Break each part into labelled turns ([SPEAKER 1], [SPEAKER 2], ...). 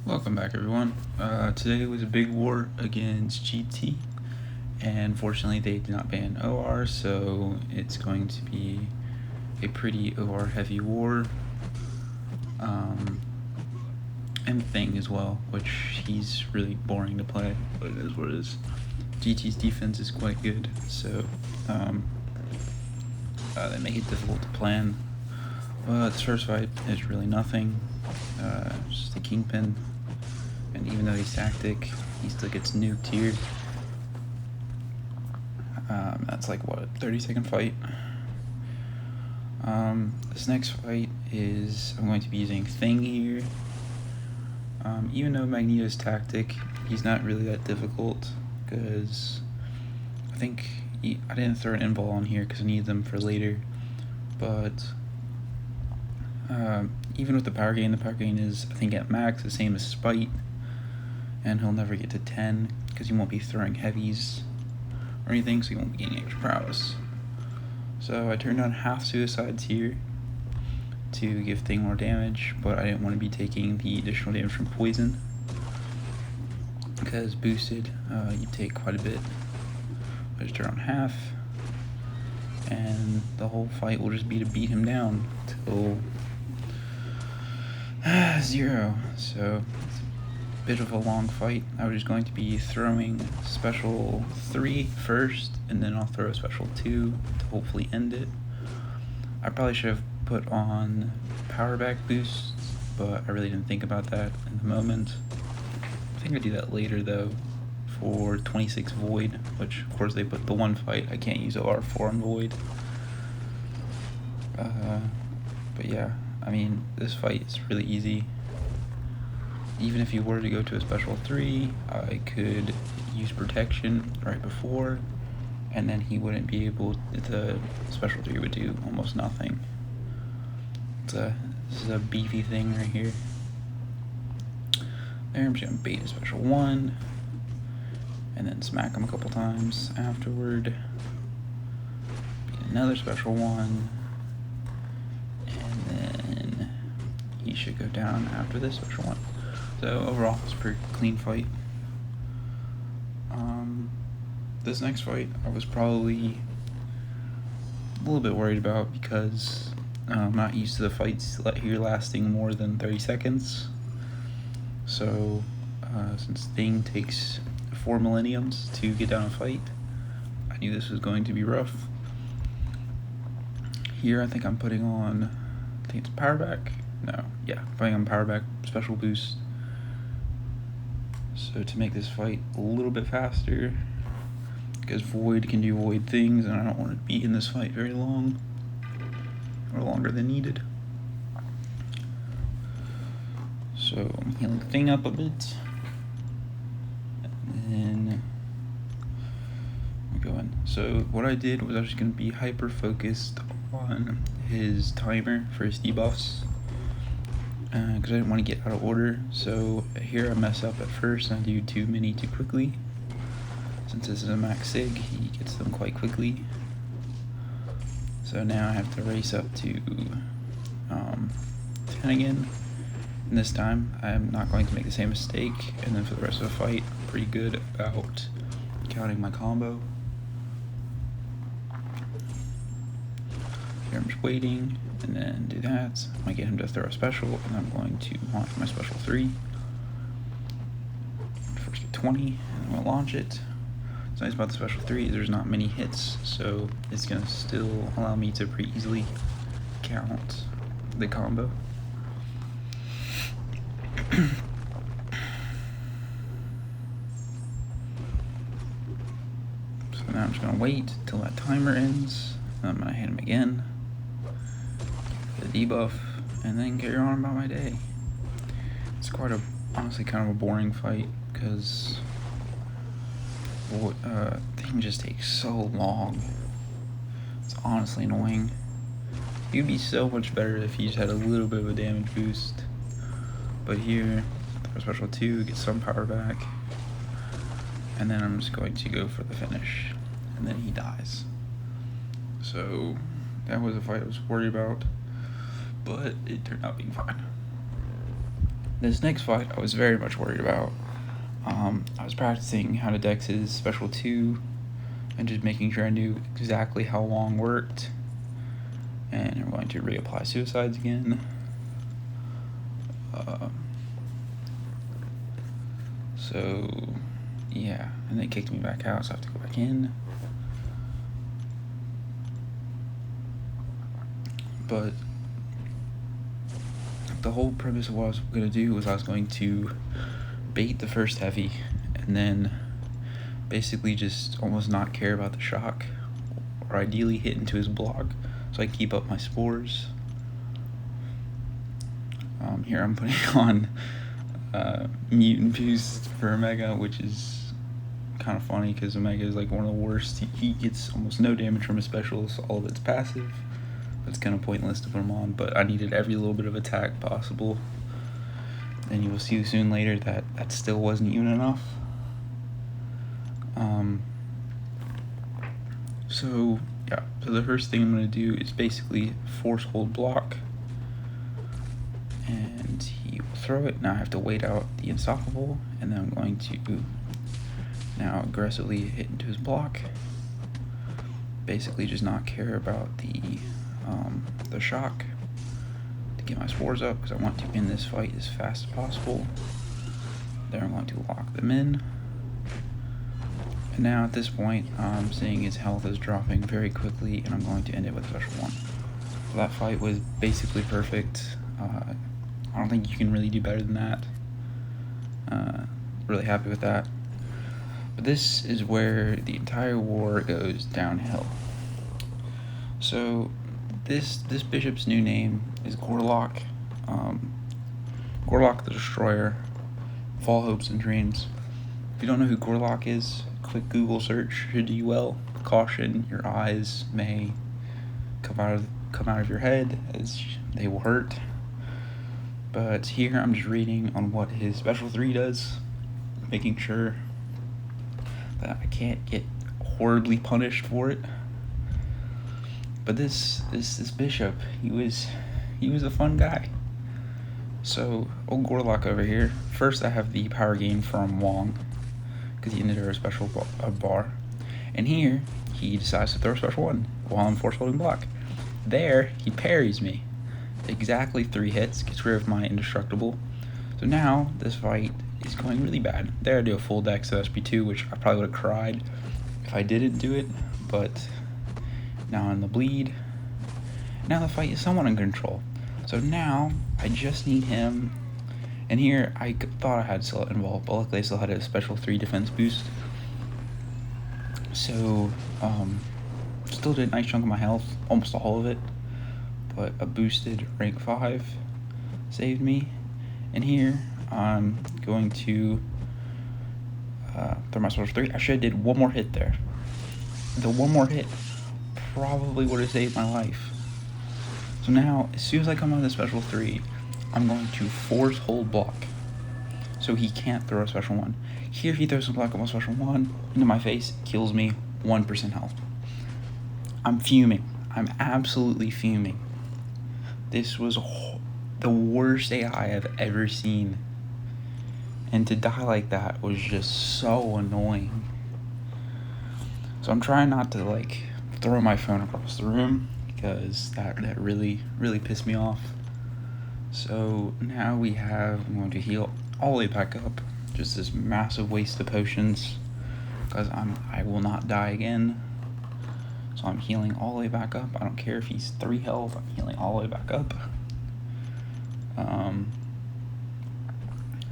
[SPEAKER 1] Welcome back, everyone. Today was a big war against GT, and fortunately they did not ban OR, so it's going to be a pretty OR heavy war. And Thing as well, which he's really boring to play, but it is what it is. GT's defense is quite good, so they make it difficult to plan. This first fight is really nothing. Just a Kingpin. And even though he's tactic, he still gets nuked here. That's like, what, a 30-second fight? This next fight is, I'm going to be using Thing here. Even though Magneto's tactic, he's not really that difficult, because I think I didn't throw an invul on here because I need them for later. But even with the power gain is, I think, at max, the same as Spite. And he'll never get to 10 because he won't be throwing heavies or anything, so he won't be gaining extra prowess. So I turned on half suicides here to give Thing more damage, but I didn't want to be taking the additional damage from poison because boosted you take quite a bit. I just turn on half, and the whole fight will just be to beat him down till 0. So bit of a long fight. I was going to be throwing special 3 first, and then I'll throw a special 2 to hopefully end it. I probably should have put on power back boosts, but I really didn't think about that in the moment. I think I'll do that later though for 26 Void, which of course they put the one fight I can't use OR4 on Void. But yeah, I mean, this fight is really easy. Even if you were to go to a special 3, I could use protection right before, and then he wouldn't be able, the special 3 would do almost nothing. This is a beefy thing right here. There, I'm just gonna bait a special 1, and then smack him a couple times afterward. Bait another special 1, and then he should go down after this special 1. So overall, it's a pretty clean fight. This next fight, I was probably a little bit worried about because I'm not used to the fights here lasting more than 30 seconds. So since Thing takes 4 millenniums to get down a fight, I knew this was going to be rough. Here, I think I'm putting on, I think it's power back. No, yeah, putting on power back special boost. So to make this fight a little bit faster, because Void can do Void things, and I don't want to be in this fight very long, or longer than needed. So I'm healing Thing up a bit, and then we're going. So what I did was I was just going to be hyper focused on his timer for his debuffs, because I didn't want to get out of order. So here I mess up at first and I do too many too quickly. Since this is a max sig, he gets them quite quickly. So now I have to race up to 10 again. And this time I'm not going to make the same mistake, and then for the rest of the fight I'm pretty good about counting my combo. Here I'm just waiting, and then do that. I'm going to get him to throw a special, and I'm going to launch my special 3. First get 20, and I'm going to launch it. What's nice about the special 3 is there's not many hits, so it's going to still allow me to pretty easily count the combo. So now I'm just going to wait till that timer ends, and I'm going to hit him again. The debuff, and then carry on about my day. It's honestly kind of a boring fight because Thing just takes so long. It's honestly annoying. You'd be so much better if you just had a little bit of a damage boost. But here, throw special 2, get some power back, and then I'm just going to go for the finish, and then he dies. So that was a fight I was worried about, but it turned out being fine. This next fight I was very much worried about. I was practicing how to dex his special 2 and just making sure I knew exactly how long worked. And I'm going to reapply suicides again. So yeah, and they kicked me back out, so I have to go back in. But the whole premise of what I was going to do was I was going to bait the first heavy and then basically just almost not care about the shock, or ideally hit into his block so I keep up my spores. Here I'm putting on mutant boost for Omega, which is kind of funny because Omega is like one of the worst. He gets almost no damage from his specials, all of it's passive. It's kind of pointless to put him on, but I needed every little bit of attack possible. And you will see soon later that that still wasn't even enough. So yeah, so the first thing I'm going to do is basically force hold block. And he will throw it. Now I have to wait out the unstoppable, and then I'm going to now aggressively hit into his block. Basically just not care about the shock to get my spores up, because I want to end this fight as fast as possible. There I'm going to lock them in. And now at this point, I'm seeing his health is dropping very quickly, and I'm going to end it with a special 1. So that fight was basically perfect. I don't think you can really do better than that. Really happy with that. But this is where the entire war goes downhill. So this bishop's new name is Gorlock. Gorlock the Destroyer. Of all hopes and dreams. If you don't know who Gorlock is, quick Google search should do you well. Caution, your eyes may come out of your head, as they will hurt. But here I'm just reading on what his special 3 does, making sure that I can't get horribly punished for it. But this bishop, he was a fun guy. So old Gorlock over here. First I have the power gain from Wong, because he ended our special bar. And here he decides to throw a special 1 while I'm force holding block. There he parries me. Exactly 3 hits, gets rid of my indestructible. So now this fight is going really bad. There I do a full dex to SP2, which I probably would have cried if I didn't do it, but now in the bleed. Now the fight is somewhat in control. So now I just need him, and here I thought I had Silhouette involved, but luckily I still had a special 3 defense boost. So still did a nice chunk of my health, almost all of it, but a boosted rank 5 saved me. And here I'm going to throw my special 3. I should have did one more hit there. The one more hit probably would have saved my life. So now, as soon as I come out of the special 3, I'm going to force hold block, so he can't throw a special 1. Here he throws a block on my special 1 into my face, kills me, 1% health. I'm fuming. I'm absolutely fuming. This was the worst AI I've ever seen. And to die like that was just so annoying. So I'm trying not to like throw my phone across the room, because that really pissed me off. So now I'm going to heal all the way back up. Just this massive waste of potions, because I will not die again. So I'm healing all the way back up. I don't care if he's 3 health, I'm healing all the way back up.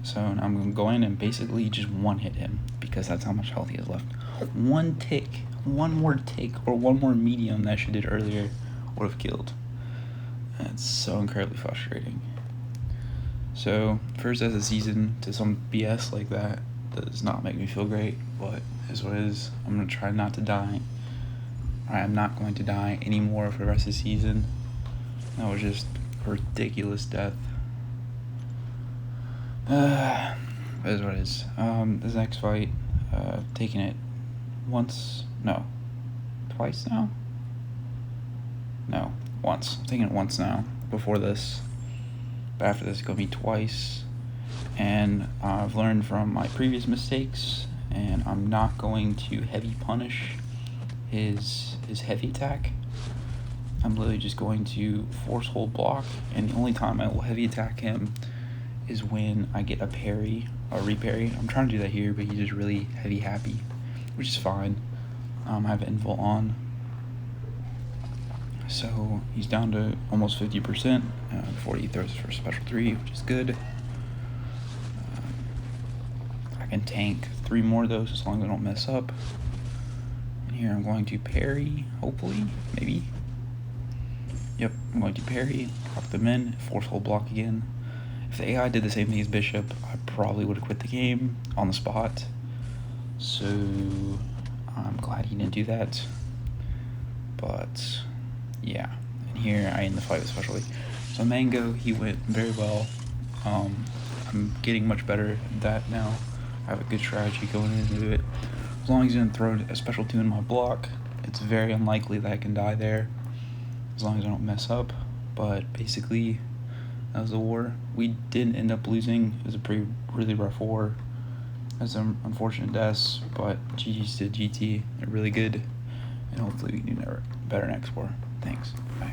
[SPEAKER 1] So now I'm going to go in and basically just one hit him, because that's how much health he has left. One more tick, or one more medium that she did earlier would have killed. And it's so incredibly frustrating. So first as a season to some BS like that does not make me feel great, but is what it is. I'm going to try not to die. I am not going to die anymore for the rest of the season. That was just a ridiculous death. That is what it is. This next fight, taking it twice now? No, once. I'm taking it once now, before this. But after this, it's going to be twice. and I've learned from my previous mistakes, and I'm not going to heavy punish his heavy attack. I'm literally just going to force hold block, and the only time I will heavy attack him is when I get a parry or reparry. I'm trying to do that here, but he's just really heavy happy, which is fine. I have invul on, so he's down to almost 50% before he throws his first special 3, which is good. I can tank 3 more of those as long as I don't mess up. And here I'm going to parry, hopefully, maybe. Yep, I'm going to parry, lock them in, force hold block again. If the AI did the same thing as Bishop, I probably would have quit the game on the spot. So I'm glad he didn't do that. But yeah, and here I end the fight especially. So Mango, he went very well. I'm getting much better at that now. I have a good strategy going into it. As long as he didn't throw a special 2 in my block, it's very unlikely that I can die there, as long as I don't mess up. But basically, that was the war. We did end up losing. It was a really rough war. Had some unfortunate deaths, but GG's to GT. They're really good, and hopefully we can do better next war. Thanks. Bye.